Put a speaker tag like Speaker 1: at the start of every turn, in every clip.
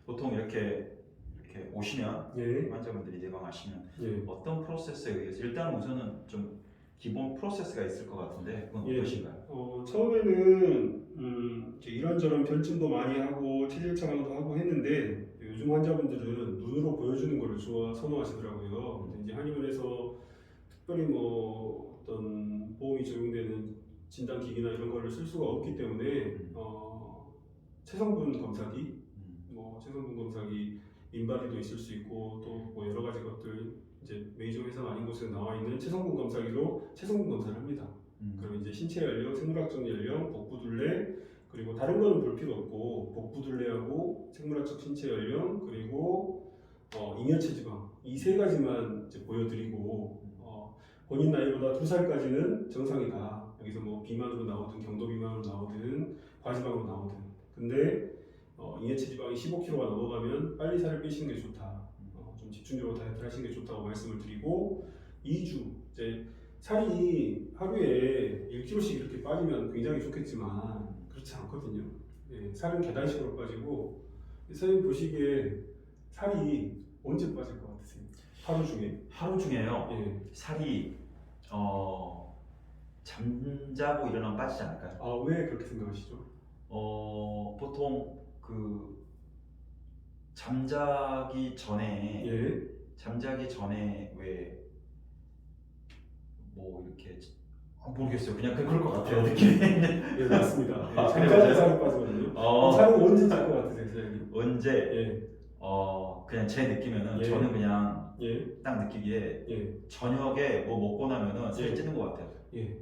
Speaker 1: 보통 이렇게 오시면
Speaker 2: 예.
Speaker 1: 환자분들이 예방하시면
Speaker 2: 예.
Speaker 1: 어떤 프로세스에 의해서 일단 우선은 좀 기본 프로세스가 있을 것 같은데 그건
Speaker 2: 예.
Speaker 1: 어떠신가요?
Speaker 2: 처음에는 이제 이런저런 별침도 많이 하고 체질 처방도 하고 했는데 요즘 환자분들은 눈으로 보여주는 걸 선호하시더라고요. 근데 이제 한의원에서 특별히 뭐 어떤 보험이 적용되는 진단기기나 이런 거를 쓸 수가 없기 때문에 체성분 검사기, 체성분 검사기 인바디도 있을 수 있고 또 뭐 여러 가지 것들 이제 메이저 회사 아닌 곳에 나와 있는 체성분 검사기로 체성분 검사를 합니다. 그럼 이제 신체 연령, 생물학적 연령, 복부둘레 그리고 다른 거는 볼 필요 없고 복부둘레하고 생물학적 신체 연령 그리고 잉여 체지방 이 세 가지만 이제 보여드리고 본인 나이보다 2살까지는 정상이다. 여기서 뭐 비만으로 나오든 경도 비만으로 나오든 과지방으로 나오든 근데 잉여 체지방이 15kg가 넘어가면 빨리 살을 빼시는 게 좋다. 좀 집중적으로 다이어트를 하시는 게 좋다고 말씀을 드리고 2주 이제 살이 하루에 1kg씩 이렇게 빠지면 굉장히 좋겠지만 그렇지 않거든요. 예, 살은 계단식으로 빠지고 선생님 보시기에 살이 언제 빠질 것 같으세요? 하루 중에?
Speaker 1: 하루 중에요.
Speaker 2: 예.
Speaker 1: 살이 잠자고 일어나면 빠지지 않을까요?
Speaker 2: 아, 왜 그렇게 생각하시죠?
Speaker 1: 보통 그 잠자기 전에 왜 뭐 이렇게 모르겠어요. 그냥 그럴 것 같아요. 느낌이.
Speaker 2: 예, 맞습니다. 예, 잠자는 살이 빠지거든요. 살은 언제 찔 것 같으세요, 선생님?
Speaker 1: 언제?
Speaker 2: 예.
Speaker 1: 그냥 제 느낌에는 저는 그냥 딱 느끼기에 저녁에 뭐 먹고 나면은 살이 찌는 것 같아요.
Speaker 2: 예.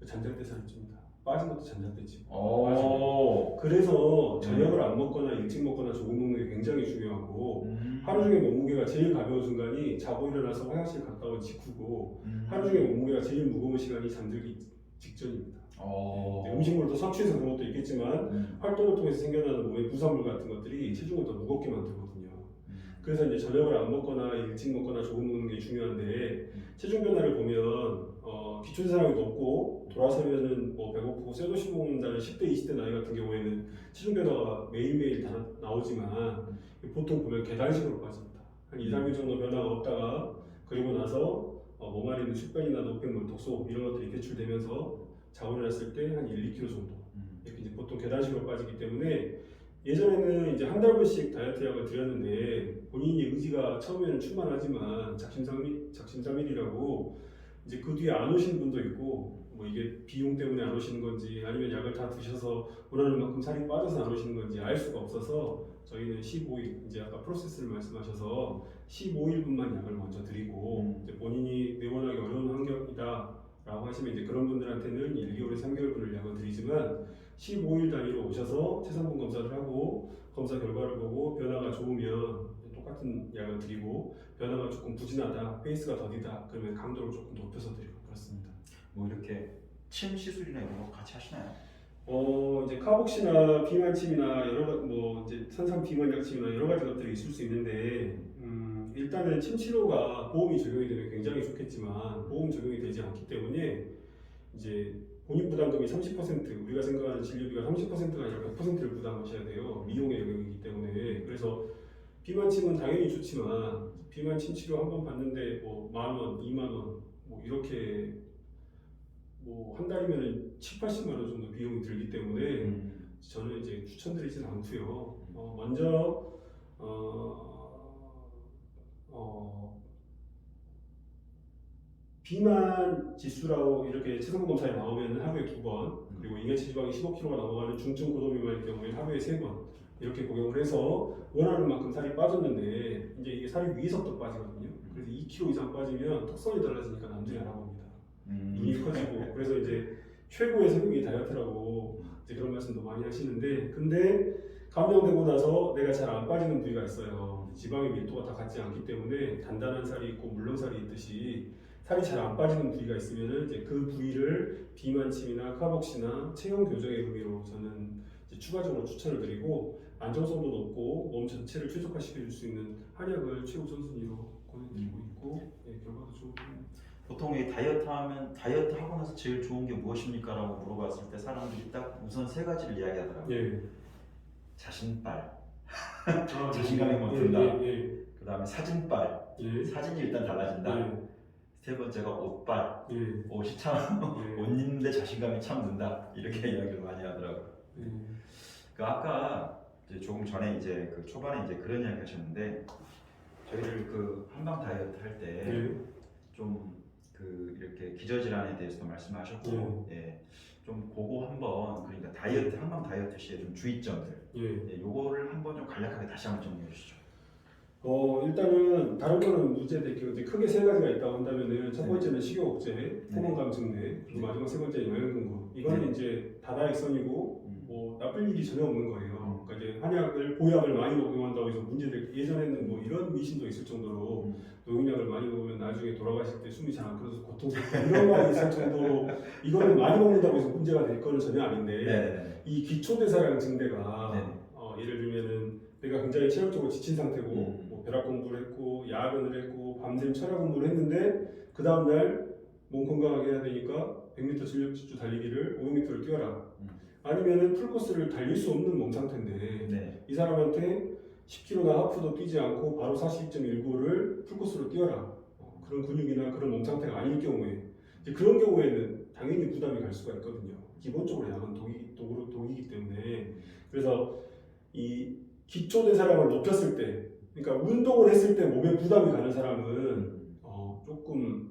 Speaker 2: 잠잘 때 살이 찝니다. 빠진 것도 잠잘 때 찌고. 그래서 저녁을 안 먹거나 일찍 먹거나 조금 먹는 게 굉장히 중요하고 하루 중에 몸무게가 제일 가벼운 순간이 자고 일어나서 화장실 갔다 온 직후고 하루 중에 몸무게가 제일 무거운 시간이 잠들기 직전입니다. 음식물도 섭취해서 그런 것도 있겠지만 활동을 통해서 생겨나는 몸의 부산물 같은 것들이 체중을 더 무겁게 만들거든요. 그래서 이제 저녁을 안 먹거나 일찍 먹거나 조금 먹는 게 중요한데 체중 변화를 보면 기초대사량이 높고 돌아서면은 뭐 배고프고 쇠도 씹어 먹는다는 10대, 20대 나이 같은 경우에는 체중 변화가 매일매일 다 나오지만 보통 보면 계단식으로 빠집니다. 한 2, 3일 정도 변화가 없다가 그리고 나서 몸 안에 있는 숙변이나 노폐물, 독소 이런 것들이 배출되면서 자고 일어났을 때 한 1, 2kg 정도 이렇게 이제 보통 계단식으로 빠지기 때문에 예전에는 이제 한 달분씩 다이어트 약을 드렸는데 본인이 의지가 처음에는 충만하지만 작심삼일이라고 이제 그 뒤에 안 오시는 분도 있고 뭐 이게 비용 때문에 안 오시는 건지 아니면 약을 다 드셔서 원하는 만큼 살이 빠져서 안 오시는 건지 알 수가 없어서 저희는 15일 이제 아까 프로세스를 말씀하셔서 15일분만 약을 먼저 드리고 이제 본인이 내원하기 어려운 환경이다 라고 하시면 이제 그런 분들한테는 1개월에 3개월분을 약을 드리지만 15일 단위로 오셔서 체성분 검사를 하고 검사 결과를 보고 변화가 좋으면 똑같은 약을 드리고 변화가 조금 부진하다, 페이스가 더디다 그러면 강도를 조금 높여서 드리고 그렇습니다.
Speaker 1: 뭐 이렇게 침 시술이나 이런 거 같이 하시나요?
Speaker 2: 이제 카복시나 비만침이나 뭐 이제 산삼 비만 약침이나 여러 가지 것들이 있을 수 있는데 일단은 침 치료가 보험이 적용이 되면 굉장히 좋겠지만 보험 적용이 되지 않기 때문에 이제 본인 부담금이 30% 우리가 생각하는 진료비가 30%가 아니라 100%를 부담하셔야 돼요. 미용의 영역이기 때문에. 그래서 비만침은 당연히 좋지만 비만침 치료 한 번 받는데 뭐 10,000원, 20,000원 뭐 이렇게 뭐 한 달이면 7, 80만 원 정도 비용이 들기 때문에 저는 이제 추천드리진 않고요. 먼저 비만 지수라고 이렇게 체성분 검사에 나오면 하루에 2번 그리고 잉여 체지방이 15kg가 넘어가는 중증 고도 비만일 경우에 하루에 3번 이렇게 복용을 해서 원하는 만큼 살이 빠졌는데 이제 이게 살이 위에서부터 빠지거든요. 그래서 2kg 이상 빠지면 턱선이 달라지니까 남들이 알아봅니다. 눈이 커지고 그래서 이제 최고의 성격이 다이어트라고 이제 그런 말씀도 많이 하시는데 근데 감량되고 나서 내가 잘 안 빠지는 부위가 있어요. 지방의 밀도가 다 같지 않기 때문에 단단한 살이 있고 물렁살이 있듯이 살이 잘 안 빠지는 부위가 있으면은 이제 그 부위를 비만침이나 카복시나 체형 교정의 의미로 저는 이제 추가적으로 추천을 드리고 안정성도 높고 몸 전체를 최적화시켜 줄 수 있는 한약을 최우선순위로 권해드리고 있고 결과도 좋은 편입니다.
Speaker 1: 보통 이 다이어트 하고 나서 제일 좋은 게 무엇입니까? 라고 물어봤을 때 사람들이 딱 우선 세 가지를 이야기하더라고요. 자신빨 자신감이 뭐 든다. 그 다음에 사진빨, 사진이 일단 달라진다. 세 번째가 옷빨, 옷이 참 옷 입는데 자신감이 참 든다. 이렇게 이야기를 많이 하더라고요. 그 아까 이제 조금 전에 이제 그 초반에 이제 그런 이야기 하셨는데 저희를 그 한방 다이어트 할 때 좀 그 이렇게 기저질환에 대해서도 말씀하셨고, 좀 그거 한번 그러니까 다이어트 한방 다이어트 시에 좀 주의점들, 요거를 한번 좀 간략하게 다시 한번 정리해 주시죠.
Speaker 2: 일단은 다른 거는 문제인데 이제 크게 세 가지가 있다고 한다면은 첫 번째는 식욕 억제, 포만감 증대, 그리고 마지막 세 번째 영양 근거. 이거는 이제 다다익선이고 뭐 나쁠 일이 전혀 없는 거예요. 그러니까 이제 한약을 보약을 많이 복용한다고 해서 문제들 예전에는 뭐 이런 미신도 있을 정도로 노용약을 많이 먹으면 나중에 돌아가실 때 숨이 잘 안 끌어서 고통스럽다 이런 말이 있을 정도로 이거는 많이 먹는다고 해서 문제가 될 거는 전혀 아닌데 이 기초대사량 증대가 예를 들면은 내가 굉장히 체력적으로 지친 상태고 뭐 벼락 공부를 했고 야근을 했고 밤샘 철야 공부를 했는데 그 다음날 몸 건강하게 해야 되니까 100m 전력 질주 달리기를 500m를 뛰어라. 아니면은 풀코스를 달릴 수 없는 몸 상태인데 이 사람한테 10km나 하프도 뛰지 않고 바로 42.19를 풀코스로 뛰어라. 그런 근육이나 그런 몸 상태가 아닐 경우에 이제 그런 경우에는 당연히 부담이 갈 수가 있거든요. 기본적으로 약은 독이기 때문에 그래서 이 기초대사량을 높였을 때, 그러니까 운동을 했을 때 몸에 부담이 가는 사람은 조금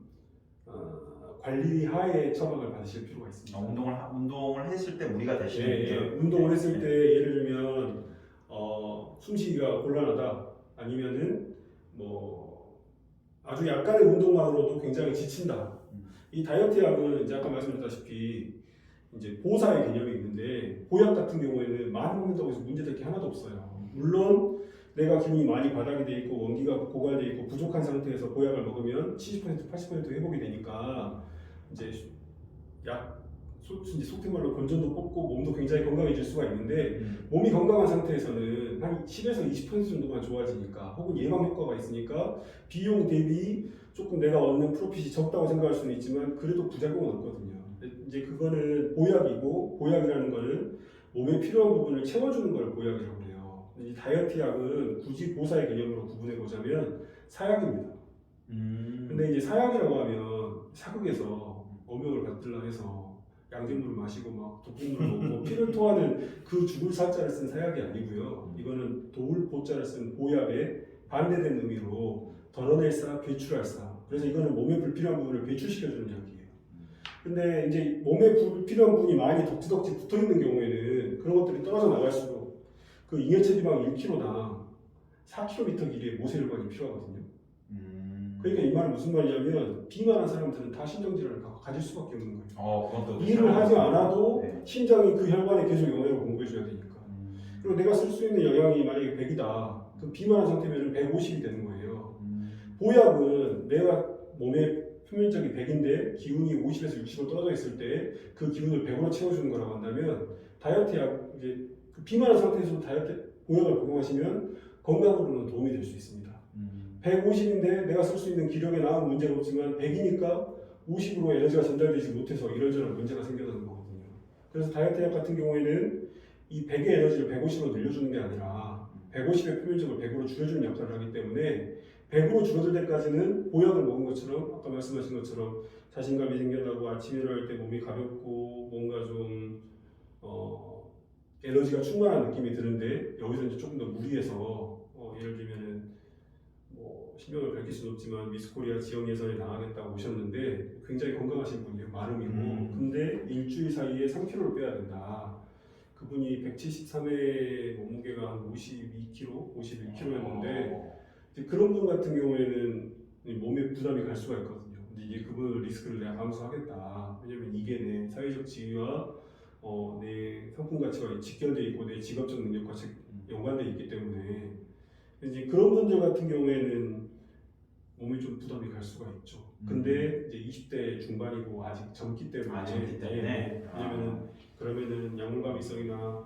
Speaker 2: 관리 하에 처방을 받으실 필요가 있습니다.
Speaker 1: 운동을 했을 때 무리가 되시는 분들.
Speaker 2: 운동을 했을 때 예를 들면 숨쉬기가 곤란하다, 아니면은 뭐 아주 약간의 운동만으로도 굉장히 지친다. 이 다이어트 약은 이제 아까 말씀드렸다시피 이제 보호사의 개념이 있는데 보약 같은 경우에는 많이 먹는다고 해서 문제될 게 하나도 없어요. 물론 내가 기운이 많이 바닥이 돼 있고 원기가 고갈돼 있고 부족한 상태에서 보약을 먹으면 70% 80% 회복이 되니까 이제 속된 말로 건전도 뽑고 몸도 굉장히 건강해질 수가 있는데 몸이 건강한 상태에서는 한 10에서 20% 정도만 좋아지니까 혹은 예방 효과가 있으니까 비용 대비 조금 내가 얻는 프로핏이 적다고 생각할 수는 있지만 그래도 부작용은 없거든요. 이제 그거는 보약이고 보약이라는 거는 몸에 필요한 부분을 채워주는 걸 보약이라고 해요. 이 다이어트 약은 굳이 보사의 개념으로 구분해 보자면 사약입니다. 근데 이제 사약이라고 하면 사극에서 어명을 받들라 해서 양잿물을 마시고 막 독극물을 먹고 피를 토하는 그 죽을 사자를 쓴 사약이 아니고요. 이거는 도울 보자를 쓴 보약에 반대된 의미로 덜어낼 사, 배출할 사. 그래서 이거는 몸에 불필요한 부분을 배출시켜주는 약이에요. 근데 이제 몸에 불필요한 부분이 많이 덕지덕지 붙어 있는 경우에는 그런 것들이 떨어져 나갈수록 그 잉여체 지방 1kg당 4km 길이의 모세혈관이 필요하거든요. 그러니까 이 말은 무슨 말이냐면 비만한 사람들은 다 신정질환을 가질 수밖에 없는 거예요. 일을 하지 않아도 신장이 그 혈관에 계속 영양을 공급해줘야 되니까. 그리고 내가 쓸 수 있는 영양이 만약에 100이다. 그럼 비만한 상태면 150이 되는 거예요. 보약은 내가 몸에 표면적이 100인데 기운이 50에서 60으로 떨어져 있을 때 그 기운을 100으로 채워주는 거라고 한다면 다이어트 약, 이제 그 비만한 상태에서도 다이어트 보약을 복용하시면 건강으로는 도움이 될 수 있습니다. 150인데 내가 쓸 수 있는 기력에 나은 문제는 없지만 100이니까 50으로 에너지가 전달되지 못해서 이런저런 문제가 생겨나는 거거든요. 그래서 다이어트 약 같은 경우에는 이 100의 에너지를 150으로 늘려주는 게 아니라 150의 표면적을 100으로 줄여주는 역할을 하기 때문에 100으로 줄어들 때까지는 보약을 먹은 것처럼 아까 말씀하신 것처럼 자신감이 생겨나고 아침에 일어날 때 몸이 가볍고 뭔가 좀 에너지가 충만한 느낌이 드는데 여기서 이제 조금 더 무리해서 예를 들면은 뭐 신명을 밝힐 수는 없지만 미스코리아 지역 예선에 나가겠다고 오셨는데 굉장히 건강하신 분이에요. 마름이고 근데 일주일 사이에 3kg를 빼야 된다. 그분이 173회 몸무게가 한 52kg, 51kg였는데 그런 분 같은 경우에는 몸에 부담이 갈 수가 있거든요. 근데 이제 그분 리스크를 내가 감수하겠다. 왜냐면 이게 내 사회적 지위와 내 상품 가치와 직결돼 있고 내 직업적 능력과 연관돼 있기 때문에 이제 그런 분들 같은 경우에는 몸에 좀 부담이 갈 수가 있죠. 근데 이제 20대 중반이고 아직 젊기 때문에 그러면은 약물감이성이나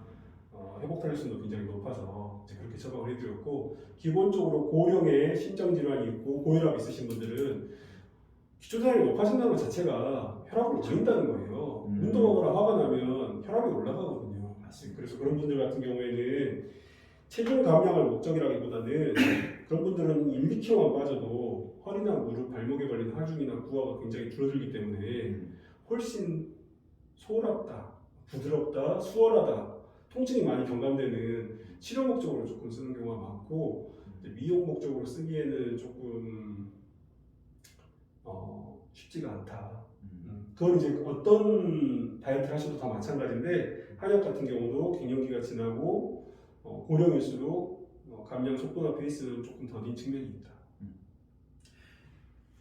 Speaker 2: 회복 탄력성도 굉장히 높아서 이제 그렇게 처방을 해드렸고 기본적으로 고령의 심장 질환이 있고 고혈압 있으신 분들은 기초대사량이 높아진다는 것 자체가 혈압을 올린다는 거예요. 운동하거나 화가 나면 혈압이 올라가거든요. 그래서 그런 분들 같은 경우에는 체중 감량을 목적이라기보다는 그런 분들은 1, 2kg만 빠져도 허리나 무릎, 발목에 걸린 하중이나 구화가 굉장히 줄어들기 때문에 훨씬 소홀하다, 부드럽다, 수월하다, 통증이 많이 경감되는 치료 목적으로 조금 쓰는 경우가 많고 미용 목적으로 쓰기에는 조금 쉽지가 않다. 그건 이제 어떤 다이어트를 하셔도 다 마찬가지인데 한약 같은 경우도 갱년기가 지나고 고령일수록 감량 속도나 페이스는 조금 더딘 측면이 있다.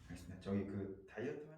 Speaker 1: 알겠습니다. 저기 그 다이어트